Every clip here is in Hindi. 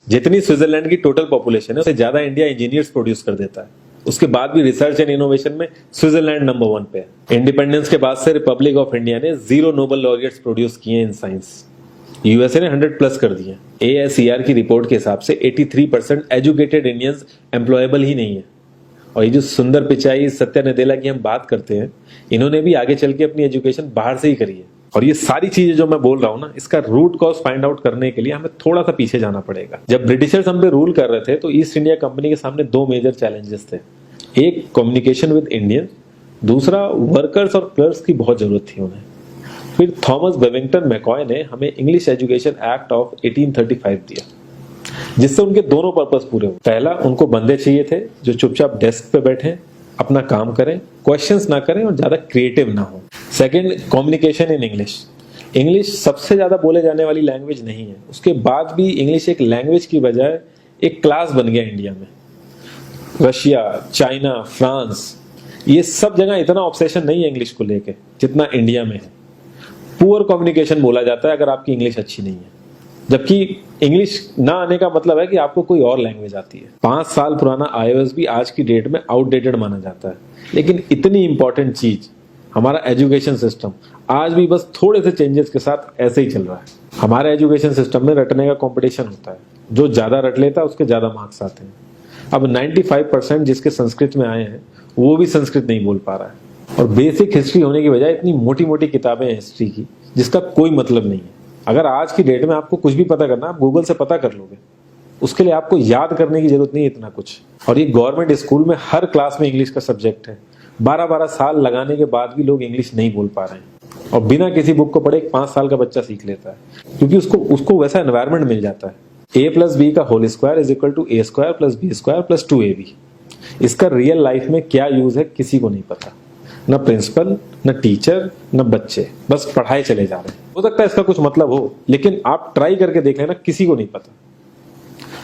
जितनी स्विट्जरलैंड की टोटल पॉपुलेशन है उससे ज्यादा इंडिया इंजीनियर्स प्रोड्यूस कर देता है। उसके बाद भी रिसर्च एंड इनोवेशन में स्विट्जरलैंड नंबर 1 पे है। इंडिपेंडेंस के बाद से रिपब्लिक ऑफ इंडिया ने 0 नोबेल लॉरियट्स प्रोड्यूस किए इन साइंस। यूएसए ने 100+ कर दिए। ASER की रिपोर्ट के हिसाब से 83% एजुकेटेड इंडियंस एम्प्लॉयबल ही नहीं है। और ये जो सुंदर पिचाई, सत्या नदेला की हम बात करते हैं, इन्होंने भी आगे चल के अपनी एजुकेशन बाहर से ही करी है। और ये सारी चीजें जो मैं बोल रहा हूं ना, इसका रूट कॉज फाइंड आउट करने के लिए हमें थोड़ा सा पीछे जाना पड़ेगा। जब ब्रिटिशर्स हम पे रूल कर रहे थे तो ईस्ट इंडिया कंपनी के सामने 2 मेजर चैलेंजेस थे। एक कम्युनिकेशन विद इंडियन, दूसरा वर्कर्स और क्लर्क्स की बहुत जरूरत थी उन्हें। फिर थॉमस बेविंगटन मैकॉय ने हमें इंग्लिश एजुकेशन एक्ट ऑफ 1835 दिया, जिससे उनके दोनों पर्पस पूरे हुए। पहला, उनको बंदे चाहिए थे जो चुपचाप डेस्क पे बैठे, अपना काम करें, क्वेश्चंस ना करें और ज्यादा क्रिएटिव ना हो। Second, communication in English. English सबसे ज्यादा बोले जाने वाली लैंग्वेज नहीं है, उसके बाद भी इंग्लिश एक लैंग्वेज की बजाय एक क्लास बन गया इंडिया में। रशिया, चाइना, फ्रांस, ये सब जगह इतना ऑब्सेशन नहीं है इंग्लिश को लेके जितना इंडिया में है। पुअर कम्युनिकेशन बोला जाता है अगर आपकी इंग्लिश अच्छी नहीं है, जबकि इंग्लिश ना आने का मतलब है कि आपको कोई और लैंग्वेज आती है। 5 साल पुराना iOS भी आज की डेट में आउटडेटेड माना जाता है। लेकिन इतनी इंपॉर्टेंट चीज हमारा एजुकेशन सिस्टम आज भी बस थोड़े से चेंजेस के साथ ऐसे ही चल रहा है। हमारे एजुकेशन सिस्टम में रटने का कंपटीशन होता है, जो ज्यादा रट लेता है उसके ज्यादा मार्क्स आते हैं। अब 95% जिसके संस्कृत में आए हैं वो भी संस्कृत नहीं बोल पा रहा है। और बेसिक हिस्ट्री होने की बजाय इतनी मोटी मोटी किताबें हैं हिस्ट्री की जिसका कोई मतलब नहीं है। अगर आज की डेट में आपको कुछ भी पता करना, आप गूगल से पता कर लोगे, उसके लिए आपको याद करने की जरूरत नहीं है इतना कुछ। और ये गवर्नमेंट स्कूल में हर क्लास में इंग्लिश का सब्जेक्ट है। 12-12 साल लगाने के बाद भी लोग इंग्लिश नहीं बोल पा रहे हैं। और बिना किसी बुक को पढ़े 5 साल का बच्चा सीख लेता है, क्योंकि उसको वैसा एनवायरमेंट मिल जाता है। A+B का whole square is equal to A² + B² + 2AB। इसका रियल लाइफ में क्या यूज है किसी को नहीं पता, न प्रिंसिपल, न टीचर, न बच्चे, बस पढ़ाई चले जा रहे हैं। हो सकता है इसका कुछ मतलब हो, लेकिन आप ट्राई करके देख लेना, किसी को नहीं पता।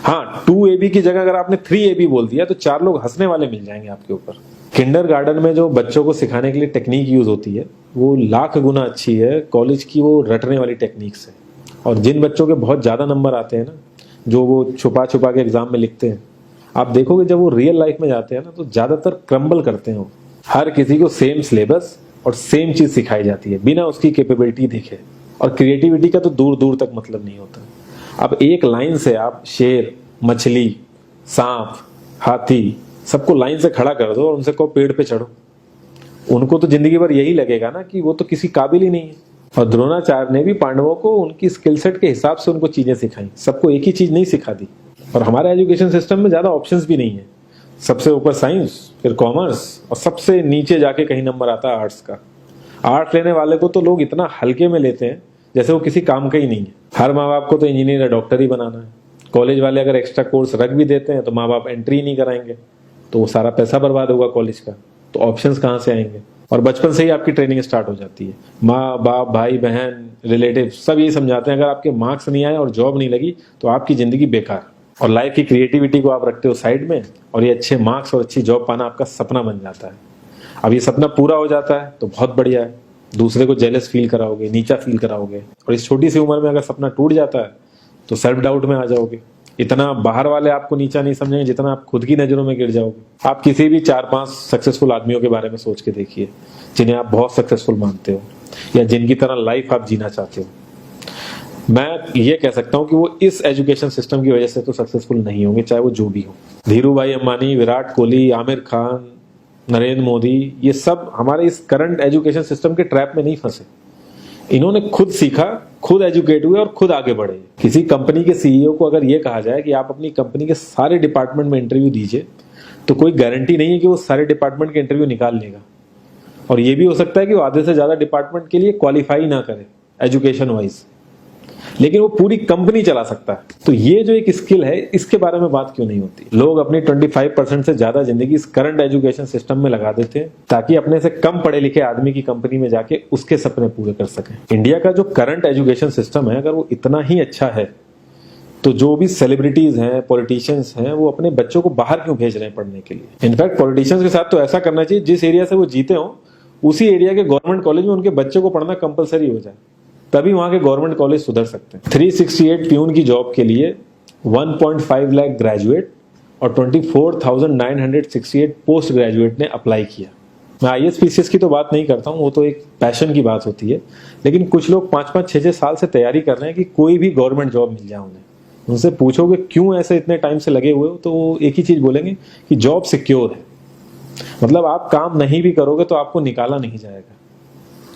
हाँ, 2AB की जगह अगर आपने 3AB बोल दिया तो 4 लोग हंसने वाले मिल जाएंगे आपके ऊपर। किंडरगार्टन में जो बच्चों को सिखाने के लिए टेक्निक यूज होती है वो लाख गुना अच्छी है कॉलेज की वो रटने वाली टेक्निक से। और जिन बच्चों के बहुत ज्यादा नंबर आते हैं ना, जो वो छुपा छुपा के एग्जाम में लिखते हैं, आप देखोगे जब वो रियल लाइफ में जाते हैं ना तो ज्यादातर क्रम्बल करते हैं वो। हर किसी को सेम सिलेबस और सेम चीज सिखाई जाती है बिना उसकी कैपेबिलिटी देखे। और क्रिएटिविटी का तो दूर दूर तक मतलब नहीं होता। अब एक लाइन से आप शेर, मछली, सांप, हाथी सबको लाइन से खड़ा कर दो और उनसे कहो पेड़ पे चढ़ो, उनको तो जिंदगी भर यही लगेगा ना कि वो तो किसी काबिल ही नहीं है। और द्रोणाचार्य ने भी पांडवों को उनकी स्किल सेट के हिसाब से उनको चीजें सिखाई, सबको एक ही चीज नहीं सिखा दी। और हमारे एजुकेशन सिस्टम में ज्यादा ऑप्शंस भी नहीं है। सबसे ऊपर साइंस, फिर कॉमर्स, और सबसे नीचे जाके कहीं नंबर आता है आर्ट्स का। आर्ट्स लेने वाले को तो लोग इतना हल्के में लेते हैं जैसे वो किसी काम का ही नहीं है। हर माँ बाप को तो इंजीनियर या डॉक्टर ही बनाना है। कॉलेज वाले अगर एक्स्ट्रा कोर्स रख भी देते हैं तो माँ बाप एंट्री नहीं कराएंगे, तो वो सारा पैसा बर्बाद होगा कॉलेज का। तो ऑप्शंस कहाँ से आएंगे? और बचपन से ही आपकी ट्रेनिंग स्टार्ट हो जाती है। माँ बाप, भाई बहन, रिलेटिव सब यही समझाते हैं अगर आपके मार्क्स नहीं आए और जॉब नहीं लगी तो आपकी जिंदगी बेकार। और लाइफ की क्रिएटिविटी को आप रखते हो साइड में, और ये अच्छे मार्क्स और अच्छी जॉब पाना आपका सपना बन जाता है। अब ये सपना पूरा हो जाता है तो बहुत बढ़िया है, दूसरे को जेलस फील कराओगे, नीचा फील कराओगे। और इस छोटी सी उम्र में अगर सपना टूट जाता है तो सेल्फ डाउट में आ जाओगे। इतना बाहर वाले आपको नीचा नहीं समझेंगे जितना आप खुद की नजरों में गिर जाओगे। आप किसी भी 4-5 सक्सेसफुल आदमियों के बारे में सोच के देखिए जिन्हें आप बहुत सक्सेसफुल मानते हो या जिनकी तरह लाइफ आप जीना चाहते हो। मैं ये कह सकता हूं कि वो इस एजुकेशन सिस्टम की वजह से तो सक्सेसफुल नहीं होंगे, चाहे वो जो भी हो। धीरू भाई अंबानी, विराट कोहली, आमिर खान, नरेंद्र मोदी, ये सब हमारे इस करंट एजुकेशन सिस्टम के ट्रैप में नहीं फंसे। इन्होंने खुद सीखा, खुद एजुकेट हुए और खुद आगे बढ़े। किसी कंपनी के सीईओ को अगर ये कहा जाए कि आप अपनी कंपनी के सारे डिपार्टमेंट में इंटरव्यू दीजिए, तो कोई गारंटी नहीं है कि वो सारे डिपार्टमेंट के इंटरव्यू निकाल लेगा। और ये भी हो सकता है कि वो आधे से ज्यादा डिपार्टमेंट के लिए क्वालिफाई ना करे एजुकेशन वाइज, लेकिन वो पूरी कंपनी चला सकता है। तो ये जो एक स्किल है, इसके बारे में बात क्यों नहीं होती? लोग अपनी 25% से ज्यादा जिंदगी इस करंट एजुकेशन सिस्टम में लगा देते हैं ताकि अपने से कम पढ़े लिखे आदमी की कंपनी में जाके उसके सपने पूरे कर सकें। इंडिया का जो करंट एजुकेशन सिस्टम है, अगर वो इतना ही अच्छा है तो जो भी सेलिब्रिटीज हैं, पॉलिटिशियंस हैं, वो अपने बच्चों को बाहर क्यों भेज रहे हैं पढ़ने के लिए? इनफैक्ट पॉलिटिशियंस के साथ तो ऐसा करना चाहिए, जिस एरिया से वो जीते हो उसी एरिया के गवर्नमेंट कॉलेज में उनके बच्चे को पढ़ना कंपलसरी हो जाए, तभी वहां के गवर्नमेंट कॉलेज सुधर सकते हैं। 368 प्यून की जॉब के लिए 1.5 लाख ग्रेजुएट और 24,968 पोस्ट ग्रेजुएट ने अप्लाई किया। मैं IAS PCS की तो बात नहीं करता हूँ, वो तो एक पैशन की बात होती है, लेकिन कुछ लोग 5-5, 6-6 साल से तैयारी कर रहे हैं कि कोई भी गवर्नमेंट जॉब मिल जाए उन्हें। उनसे पूछोगे क्यों ऐसे इतने टाइम से लगे हुए हो, तो वो एक ही चीज बोलेंगे कि जॉब सिक्योर है। मतलब आप काम नहीं भी करोगे तो आपको निकाला नहीं जाएगा।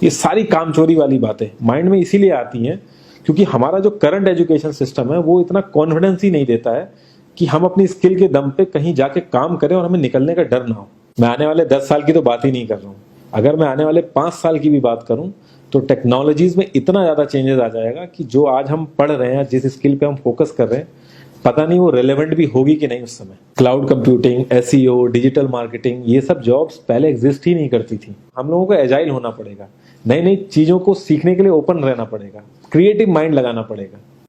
ये सारी कामचोरी वाली बातें माइंड में इसीलिए आती हैं क्योंकि हमारा जो करंट एजुकेशन सिस्टम है वो इतना कॉन्फिडेंस ही नहीं देता है कि हम अपनी स्किल के दम पे कहीं जाके काम करें और हमें निकलने का डर ना हो। मैं आने वाले 10 साल की तो बात ही नहीं कर रहा हूँ, अगर मैं आने वाले 5 साल की भी बात करूं तो टेक्नोलॉजीज में इतना ज्यादा चेंजेस आ जाएगा कि जो आज हम पढ़ रहे हैं, जिस स्किल पे हम फोकस कर रहे हैं, पता नहीं वो रेलेवेंट भी होगी कि नहीं उस समय। Cloud computing, SEO, digital marketing, ये सब जॉब्स पहले एग्जिस्ट ही नहीं करती थी। हम लोगों को एजाइल होना पड़ेगा, नई नई चीजों को सीखने के लिए ओपन रहना पड़ेगा, क्रिएटिव माइंड लगाना पड़ेगा।